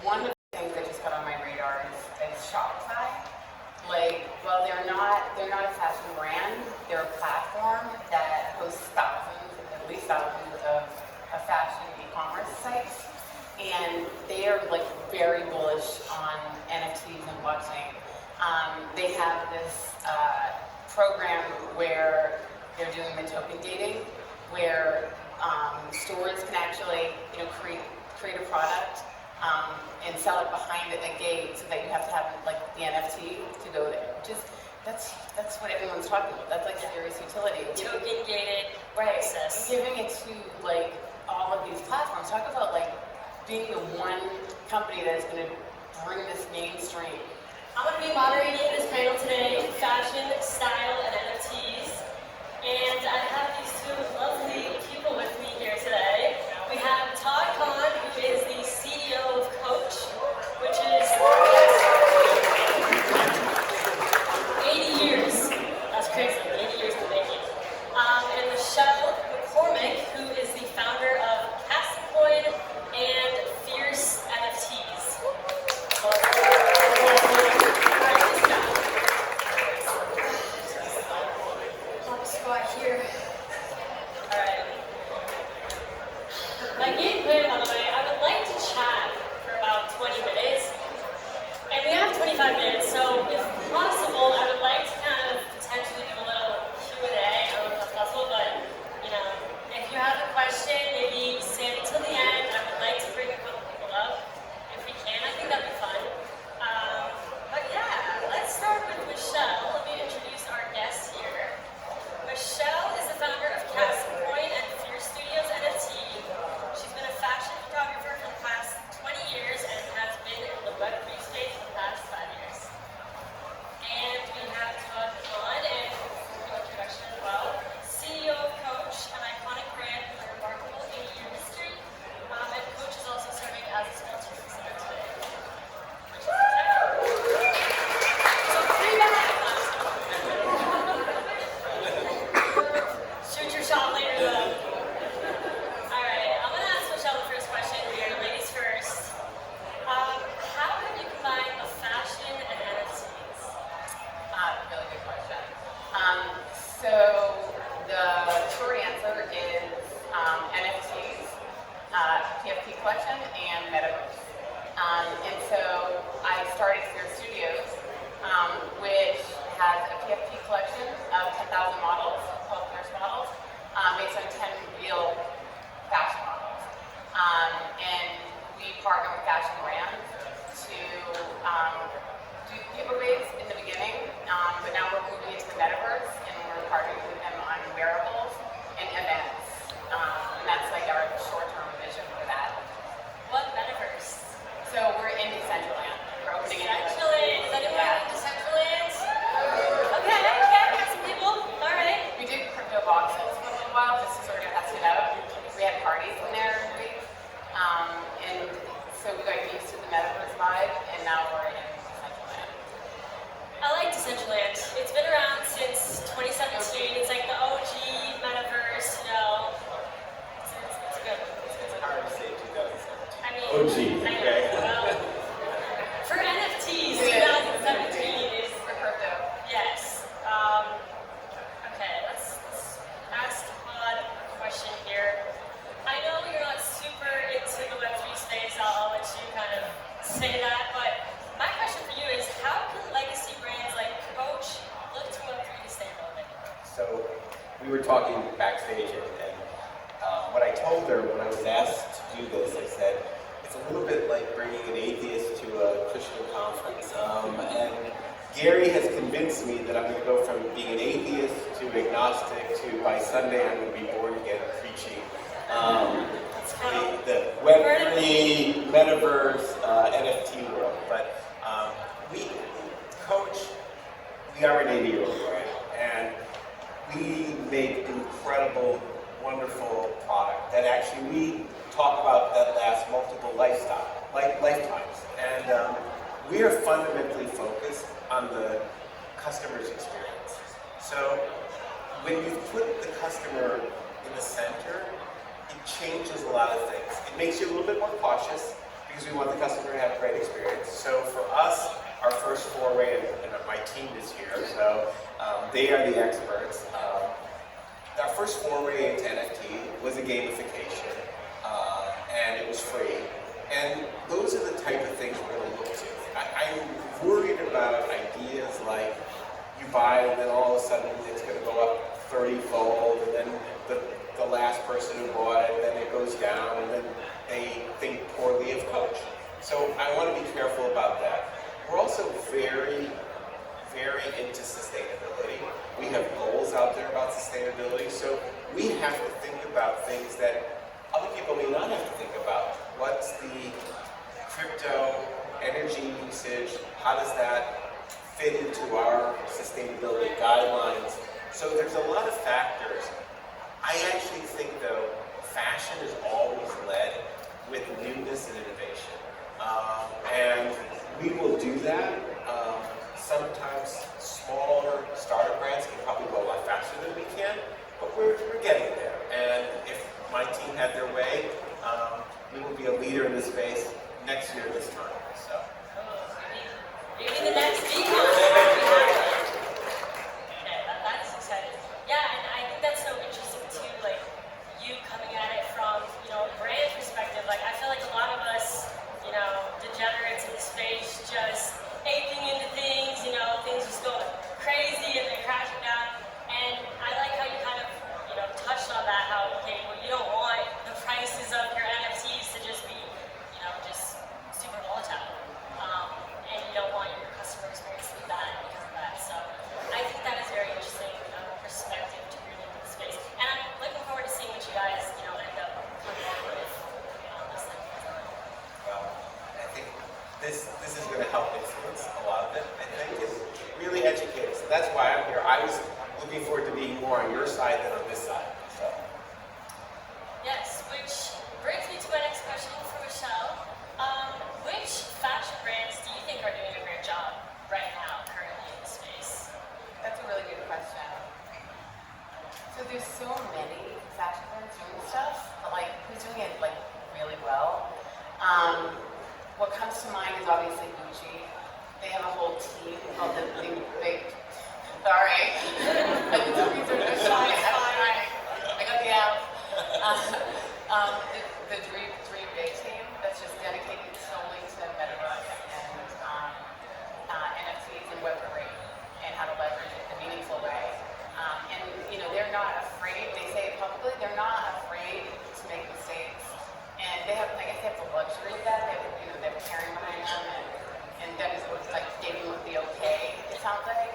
one of the things that just got on my radar is Shopify. Like, well, they're not a fashion brand. They're a platform that hosts at least thousands of fashion e-commerce sites, and they are like very bullish on NFTs and blockchain. They have this program where they're doing the token dating, where stores can actually, create a product and sell it behind the gate, so that you have to have like the NFT to go there. That's what everyone's talking about. That's like serious utility. Token gated access. Giving it to like all of these platforms. Talk about like being the one company that is going to bring this mainstream. I'm going to be moderating this panel today, fashion, style, and NFTs. And I have these two lovely people with me here today. We have Todd Kahn, who is the CEO of Coach, which is 80 years. That's crazy, 80 years in the making. And Michelle McCormack, who is the founder of Coin and Fierce NFTs. Top spot here. Alright. My game plan, by the way, I would like to chat for about 20 minutes. And we have 25 minutes, so if possible, I would like to kind of potentially do a little Q&A. I don't know if that's possible, but, if you have a question, maybe save it till the end. I would like to bring a couple people up. If we can, I think that'd be fun. But yeah, let's start with Michelle. Let me introduce our guest here. Michelle is the founder of Coin and Fierce Studios NFT. She's been a fashion photographer for the past 20 years and has been in the Web3 space for the past 5 years. And we have Todd and introduction as well. CEO of Coach, an iconic brand with a remarkable 80-year history. And Coach is also serving as a sponsor for Center today. Which is exciting. So three back. Shoot your shot later though. Alright, I'm going to ask Michelle the first question here. Ladies first. How have you combined the fashion and NFTs? Really good question. So the short answer is NFTs, PFP collection, and metaverse. And so I started Fierce Studios, which has a PFP collection of 10,000 models, called Fierce models, based on 10 real fashion models. And we partner with fashion brands to do giveaways in the beginning, but now we're moving into the metaverse, and we're partnering with them on wearables and events. And that's like our short-term vision for that. What metaverse? So we're in Decentraland. We're opening in Decentraland. Is anyone in Decentraland? Okay, got some people. Alright. We did crypto boxes for a little while just to sort of test it out. We had parties in there every week. And so we got used to the metaverse vibe, and now we're in Decentraland. I like Decentraland. It's been around since 2017. It's like the OG metaverse, It's good. It's hard to say 2017. I mean, OG, I know. okay. Well, for NFTs, 2017 is For crypto. yes. Okay, let's ask Todd a question here. I know you're not super into the Web3 space. I'll let you kind of say that, but my question for you is, how can legacy brands like Coach look to Web3 to stay relevant? So we were talking backstage, and what I told her when I was asked to do this, I said, it's a little bit like bringing an atheist to a Christian conference. And Gary has convinced me that I'm going to go from being an atheist to agnostic to, by Sunday, I'm going to be born again preaching. The Web3, metaverse, NFT world. But Coach, we are an 80-year-old brand, and we make incredible, wonderful product that actually we talk about that lasts multiple lifetimes. And we are fundamentally focused on the customer's experience. So when you put the customer in the center, it changes a lot of things. It makes you a little bit more cautious because we want the customer to have a great experience. So for us, our first foray, and my team is here, so they are the experts. Our first foray into NFT was a gamification, and it was free. And those are the type of things we're going to look to. I'm worried about ideas like you buy and then all of a sudden it's going to go up 30-fold, and then the last person who bought it, then it goes down, and then they think poorly of Coach. So I want to be careful about that. We're also very, very into sustainability. We have goals out there about sustainability, so we have to think about things that other people may not have to think about. What's the crypto energy usage? How does that fit into our sustainability guidelines? So there's a lot of factors. I actually think, though, fashion is always led with newness and innovation. And we will do that. Sometimes smaller startup brands can probably go a lot faster than we can, but we're getting there. And if my team had their way, we will be a leader in this space next year this time. So. Maybe the next beacon. Okay, that's exciting. Yeah, and I think that's so interesting too. Like you coming at it from a brand perspective. Like I feel like a lot of us, degenerates in the space, just aping into things. Things just go crazy and they're crashing down. And I like how you kind of touched on that. How you don't want the prices of your NFTs to just be just super volatile. And you don't want your customer experience to be bad because of that. So I think that is very interesting perspective to bring into the space. And I'm looking forward to seeing what you guys, end up coming up with on this thing. Well, I think this is going to help influence a lot of it, I think, and really educate us. That's why I'm here. I was looking forward to being more on your side than on this side. So. Yes, which brings me to my next question for Michelle. Which fashion brands do you think are doing a great job right now, currently in the space? That's a really good question. So there's so many fashion brands doing stuff, but who's doing it really well? What comes to mind is obviously Gucci. They have a whole team called the Big. Sorry, I did some research. I'm trying. I got the app. The Dream Big team that's just dedicated solely to metaverse and NFTs and Web3 and how to leverage it in a meaningful way. And they're not afraid. They say it publicly. They're not afraid to make mistakes. And they have, I guess, they have the luxury of that. They have caring behind them, and that is what gave them the okay. It sounds like.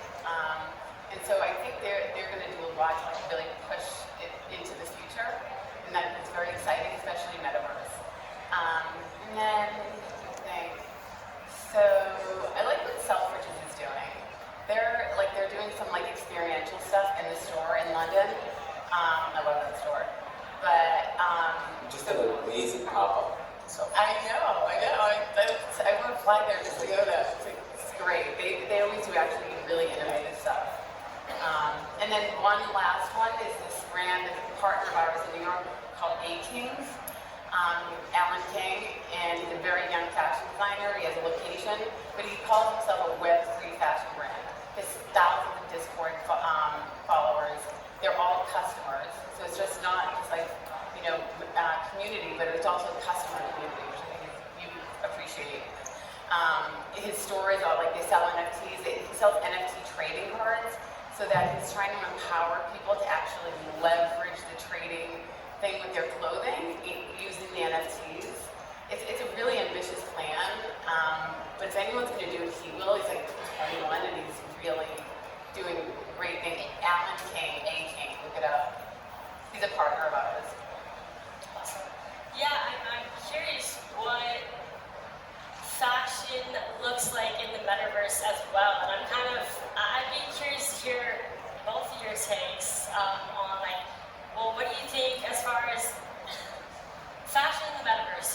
And so I think they're going to do a lot to really push it into the future, and that is very exciting, especially metaverse. And then so I like what Selfridges is doing. They're doing some experiential stuff in the store in London. I love that store, but Just had an amazing pop-up. So. I know. I want to fly there just to go there. It's great. They always do actually really innovative stuff. And then one last one is this brand, a partner of ours in New York called A-Kings. Alan King, and he's a very young fashion designer. He has a location, but he calls himself a Web3 fashion brand. His thousands of Discord followers, they're all customers. So it's just not just community, but it's also customer community, which I think you appreciate. His stores are they sell NFTs. He sells NFT trading cards, so that he's trying to empower people to actually leverage the trading thing with their clothing using the NFTs. It's a really ambitious plan, but if anyone's going to do it, he will. He's 21 and he's really doing great things. Alan King, A-King, look it up. He's a partner of ours. Awesome. Yeah, I'm curious what fashion looks like in the metaverse as well, and I'd be curious to hear both of your takes on what do you think as far as fashion in the metaverse?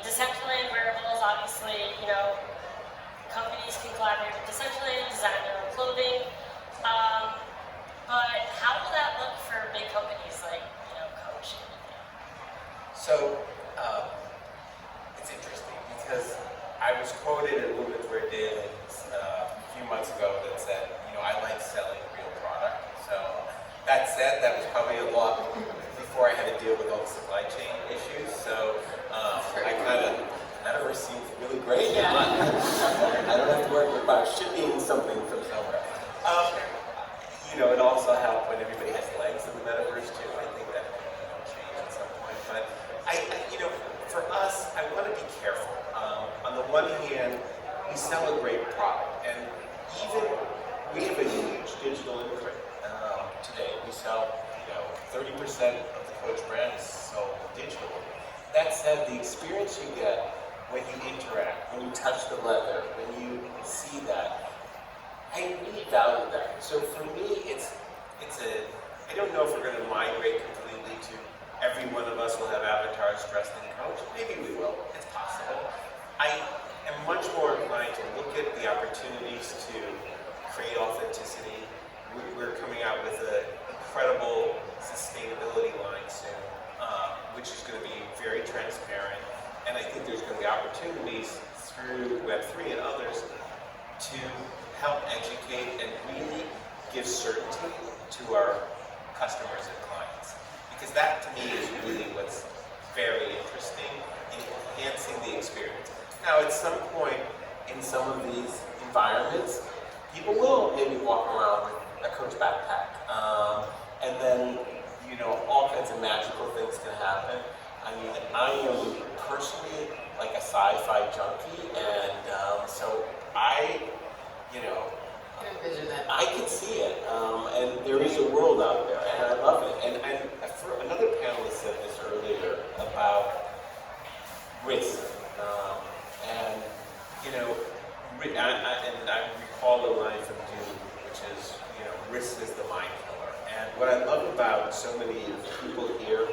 Decentraland wearables, obviously, companies can collaborate with Decentraland, design their own clothing, but how will that look for big companies like, Coach and everything? So, it's interesting. because I was quoted in Luminatory Daily a few months ago that said, I like selling real product. So that said, that was probably a lot before I had to deal with all the supply chain issues. So I kind of, Metaverse seems really great. Yeah. I don't have to worry about shipping something from somewhere. It also helped when everybody has legs in the Metaverse too. I think that will change at some point. But for us, I want to be careful. On the one hand, we sell a great product, and even we have a huge digital imprint today. We sell, 30% of the Coach brand is sold digitally. That said, the experience you get when you interact, when you touch the leather, when you see that, I really value that. So for me, I don't know if we're going to migrate completely to every one of us will have avatars dressed in Coach. Maybe we will. It's possible. I am much more inclined to look at the opportunities to create authenticity. We're coming out with an incredible sustainability line soon, which is going to be very transparent. And I think there's going to be opportunities through Web3 and others to help educate and really give certainty to our customers and clients. Because that to me is really what's very interesting in enhancing the experience. Now at some point in some of these environments, people will maybe walk around with a Coach backpack. And then, all kinds of magical things can happen. I mean, I am personally like a sci-fi junkie, and so I envision it. I can see it, and there is a world out there, and I love it. And for another panelist said this earlier about risk, and I recall a line from Dune, which is risk is the mind killer. And what I love about so many people here,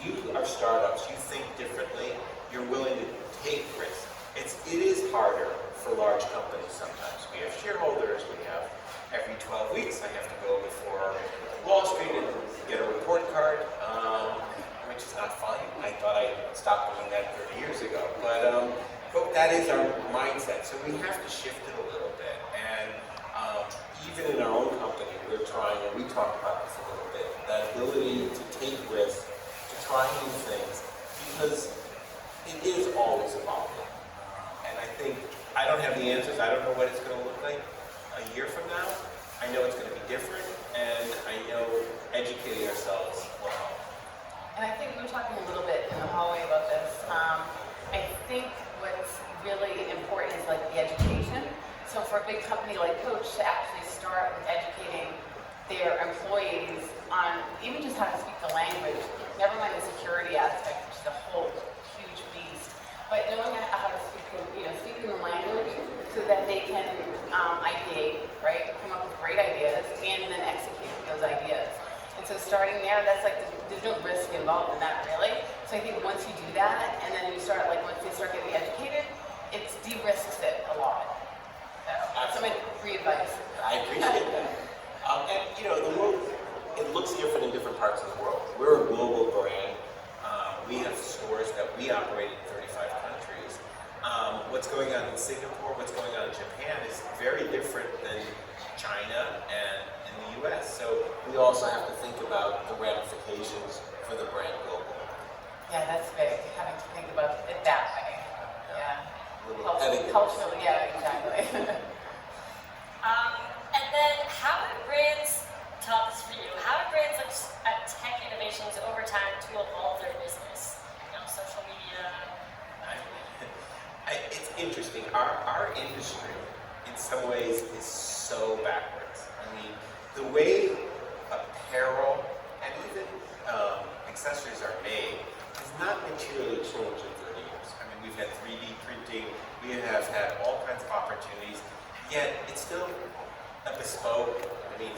you are startups, you think differently, you're willing to take risks. It is harder for large companies sometimes. We have shareholders, we have every 12 weeks I have to go before Wall Street and get a report card, which is not fun. I thought I stopped doing that 30 years ago. But that is our mindset. So we have to shift it a little bit. And even in our own company, we're trying, and we talked about this a little bit, that ability to take risks, to try new things, because it is always evolving. And I think I don't have the answers. I don't know what it's going to look like a year from now. I know it's going to be different, and I know educating ourselves will help. And I think we were talking a little bit in the hallway about this. I think what's really important is like the education. So for a big company like Coach to actually start with educating their employees on even just how to speak the language, never mind the security aspect, which is a whole huge beast, but knowing how to speaking the language so that they can ideate, right, come up with great ideas and then execute those ideas. And so starting there, that's like, there's no risk involved in that really. So I think once you do that, and then you start, like once they start getting educated, it de-risks it a lot. So my free advice. I appreciate that. And the world, it looks different in different parts of the world. We're a global brand. We have stores that we operate in 35 countries. What's going on in Singapore, what's going on in Japan is very different than China and in the US. So we also have to think about the ramifications for the brand globally. Yeah, that's big, having to think about it that way. Yeah. Etiquette. Culturally, yeah, exactly. And then how do brands, Todd, this is for you, how do brands look at tech innovations over time to evolve their business? Social media. It's interesting. Our industry, in some ways, is so backwards. I mean, the way apparel and even accessories are made has not materially changed in 30 years. I mean, we've had 3D printing, we have had all kinds of opportunities, yet it's still a bespoke,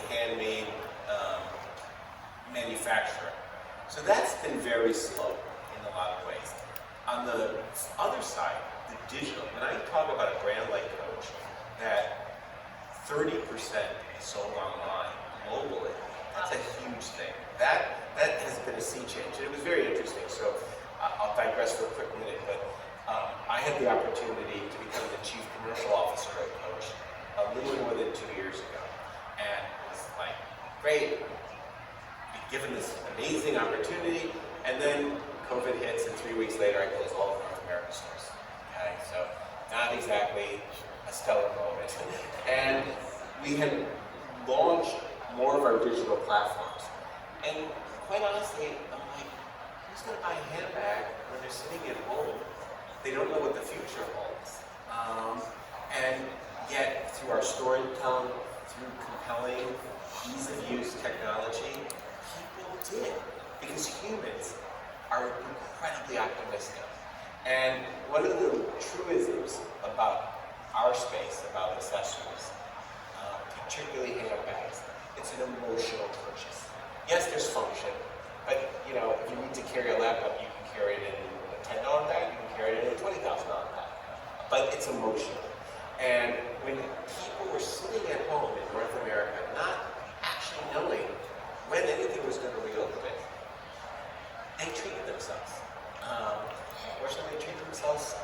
handmade manufacturing. So that's been very slow in a lot of ways. On the other side, the digital, when I talk about a brand like Coach, that 30% is sold online globally, that's a huge thing. That has been a sea change, and it was very interesting. So I'll digress for a quick minute, but I had the opportunity to become the chief commercial officer at Coach a little more than 2 years ago. And it was like, great, be given this amazing opportunity, and then COVID hits, and 3 weeks later I closed all of North American stores. Okay, so not exactly a stellar moment. And we had launched more of our digital platforms. And quite honestly, I'm like, who's going to buy a handbag when they're sitting at home? They don't know what the future holds. And yet, through our storytelling, through compelling, ease-of-use technology, people did. Because humans are incredibly optimistic. And one of the truisms about our space, about accessories, particularly handbags, it's an emotional purchase. Yes, there's function, but if you need to carry a laptop, you can carry it in a $10 bag, you can carry it in a $20,000 bag. But it's emotional. And when people were sitting at home in North America, not actually knowing when anything was going to reopen, they treated themselves. Fortunately, they treated themselves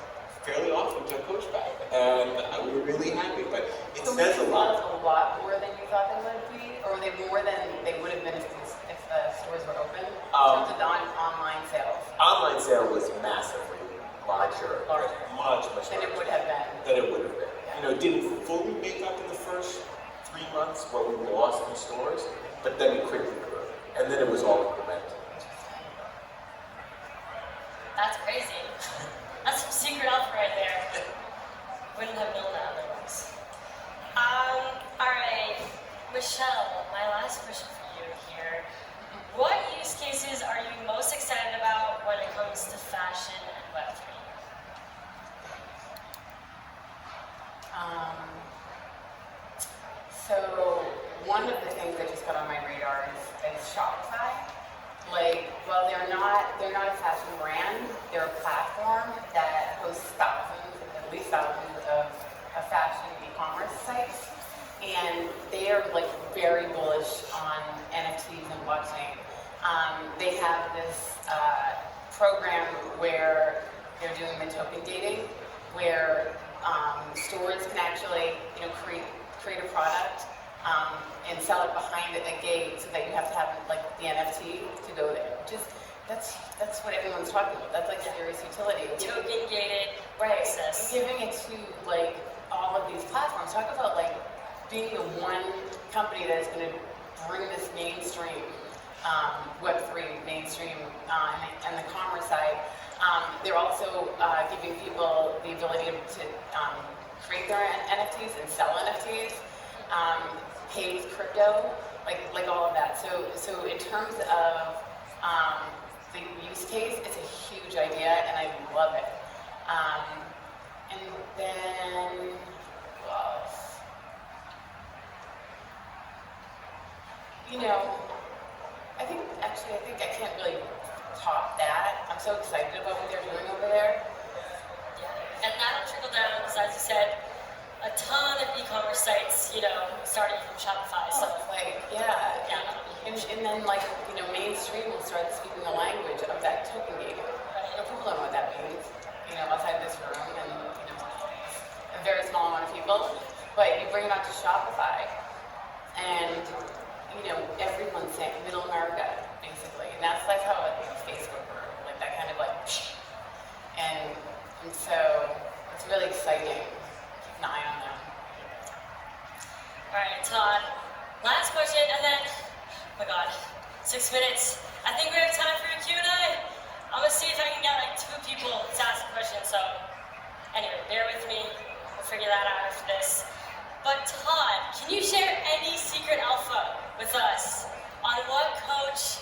fairly often to a Coach bag, and we were really happy. But it says a lot. A lot more than you thought they would be, or were they more than they would have been if the stores were open? In terms of the online sales. Online sale was massively larger, much than larger it would have been. than it would have been. It didn't fully make up in the first 3 months what we lost in stores, but then it quickly grew, and then it was all incremental. That's crazy. That's some secret alpha right there. Wouldn't have known that otherwise. Alright, Michelle, my last question for you here. What use cases are you most excited about when it comes to fashion and Web3? So one of the things that just got on my radar is Shopify. Well, they're not a fashion brand. They're a platform that hosts at least thousands of fashion e-commerce sites, and they are very bullish on NFTs and blockchain. They have this program where they're doing the token dating, where stores can actually create a product and sell it behind the gate, so that you have to have the NFT to go there. That's what everyone's talking about. That's serious utility. Token gated Access. Giving it to all of these platforms. Talk about being the one company that is going to bring this mainstream Web3 mainstream and the commerce side. They're also giving people the ability to create their NFTs and sell NFTs, pay with crypto, like all of that. So in terms of the use case, it's a huge idea, and I love it. And then, what else? I think I can't really top that. I'm so excited about what they're doing over there. Yeah, and that'll trickle down, because as you said, a ton of e-commerce sites, starting from Shopify. So And then mainstream will start speaking the language of that token gaming. People don't know what that means. Outside this room, and a very small amount of people. But you bring it out to Shopify, and everyone's saying Middle America, basically, and that's how Facebook or that kind of and so it's really exciting. Keep an eye on them. All right, Todd. Last question, and then, oh my God, 6 minutes. I think we have time for a Q&A. I'm gonna see if I can get 2 people to ask a question. So, anyway, bear with me. We'll figure that out after this. But Todd, can you share any secret alpha with us on what Coach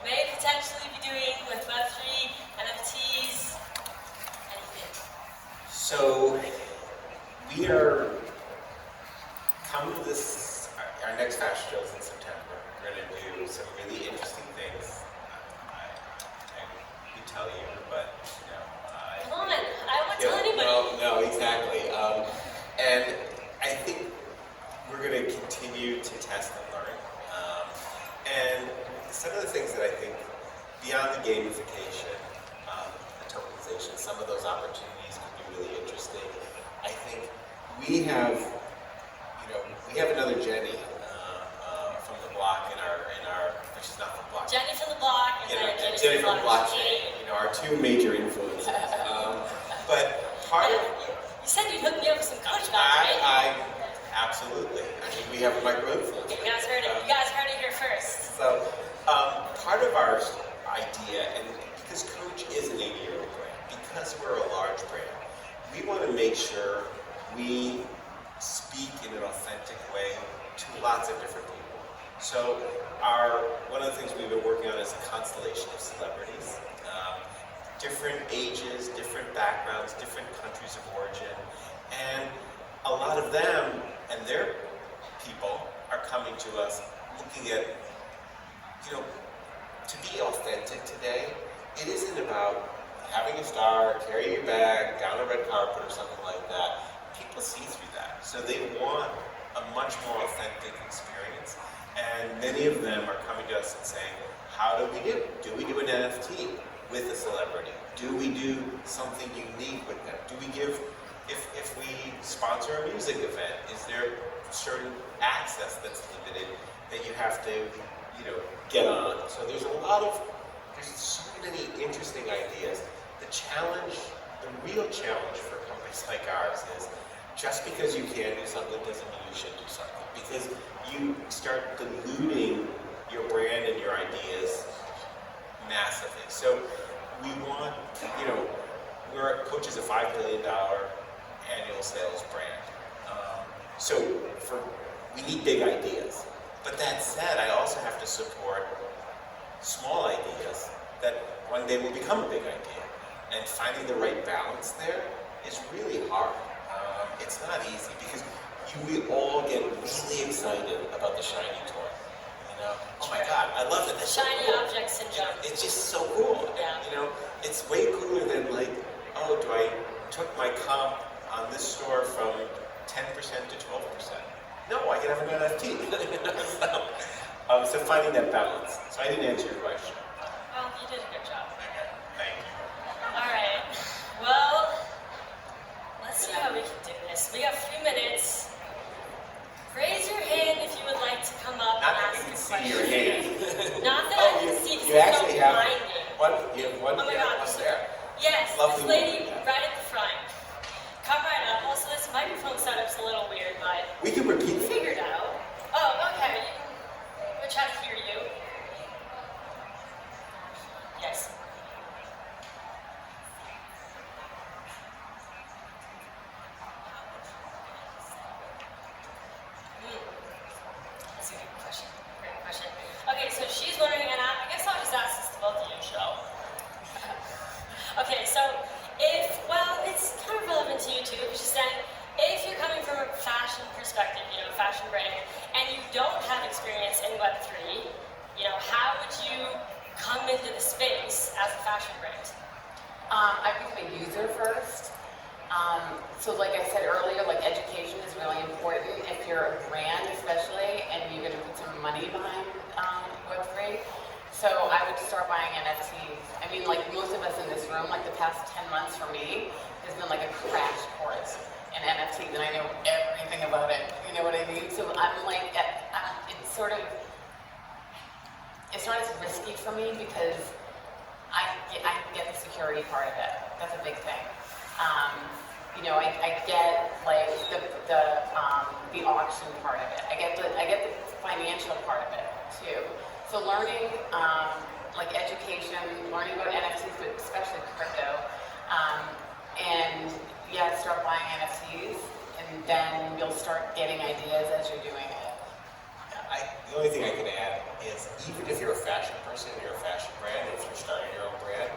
may potentially be doing with Web3, NFTs, anything? So we are coming to our next fashion show is in September. We're going to do some really interesting things. I could tell you, but Come on, I won't tell anybody. No, exactly. And I think we're going to continue to test and learn. And some of the things that I think, beyond the gamification, the tokenization, some of those opportunities we have, we have another Jenny from the block in our, which is not the block. Jenny from the block, and then Jenny from the block, our two major influences. But part of you said you'd hook me up with some coach vibes, right? Absolutely. I mean, we have a micro-influence. You guys heard it. You guys heard it here first. So, part of our idea, and because Coach is an 80-year-old brand, because we're a large brand, we want to make sure we speak in an authentic way to lots of different people. So, one of the things we've been working on is a constellation of celebrities. Different ages, different backgrounds, different countries of origin, and a lot of them and their people are coming to us looking at, to be authentic today, it isn't about having a star, carry your bag, down a red carpet or something like that. People see through that. So they want a much more authentic experience. And many of them are coming to us and saying, how do we do? Do we do an NFT with a celebrity? Do we do something unique with them? Do we give, if we sponsor a music event, is there certain access that's limited that you have to, get on? So there's so many interesting ideas. The real challenge for companies like ours is just because you can do something doesn't mean you should do something. Because you start diluting your brand and your ideas massively. So we want, Coach is a $5 billion annual sales brand. We need big ideas. But that said, I also have to support small ideas that one day will become a big idea. And finding the right balance there is really hard. It's not easy because we all get really excited about the shiny toy. Oh my God, I love it. That's shiny so cool. object syndrome. It's just so cool. Yeah. It's way cooler than I took my comp on this store from 10% to 12%. No, I can have an NFT. So finding that balance. So I didn't answer your question. Well, you did a good job. Thank you. All right. Well, let's see how we can do this. We have a few minutes. Raise your hand if you would like to come up Not and that ask you can a see question. your hand. Not that I can see You because actually it's so have blinding. one. You have one Oh my here, God. one there. Yes, Lovely this lady woman. right at the front. Come right up. Also, this microphone setup's a little weird, but We can repeat it. figure it out. Oh, okay. We'll try to hear you. Yes. That's a good question. Great question. Okay, so she's wondering, and I guess I'll just ask this to both of you, Michelle. Okay, so it's kind of relevant to you too, because she said, if you're coming from a fashion perspective, fashion brand, and you don't have experience in Web3, how would you come into the space as a fashion brand? I become a user first. So like I said earlier, education is really important if you're a brand especially, and you're going to put some money behind Web3. So I would start buying NFTs. I mean, most of us in this room, the past 10 months for me has been a crash course in NFTs, and I know everything about it. You know what I mean? So I'm it's not as risky for me because I get the security part of it. That's a big thing. I get the auction part of it. I get the financial part of it too. So learning education, learning about NFTs, but especially crypto, and start buying NFTs, and then you'll start getting ideas as you're doing it. The only thing I can add is, even if you're a fashion person, you're a fashion brand, if you're starting your own brand,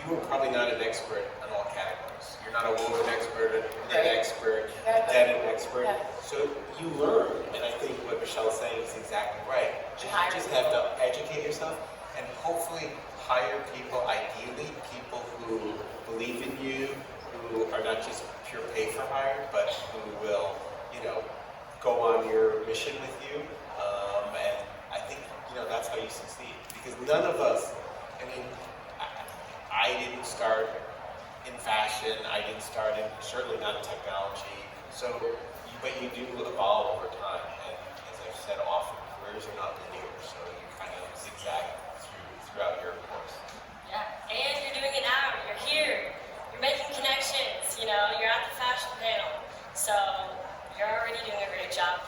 you are probably not an expert on all categories. You're not a woven expert, a knit expert, a denim expert. Yeah. So you learn, and I think what Michelle's saying is exactly right. You just have to educate yourself and hopefully hire people, ideally people who believe in you, who are not just pure pay for hire, but who will, go on your mission with you. And I think, that's how you succeed. Because none of us, I didn't start in fashion, I didn't start in, certainly not in technology, So, but you do evolve over time, and as I've said often, careers are not linear, so you kind of zigzag throughout your course. Yeah, and you're doing it now. You're here. You're making connections. You know, you're at the fashion panel. So you're already doing a great job.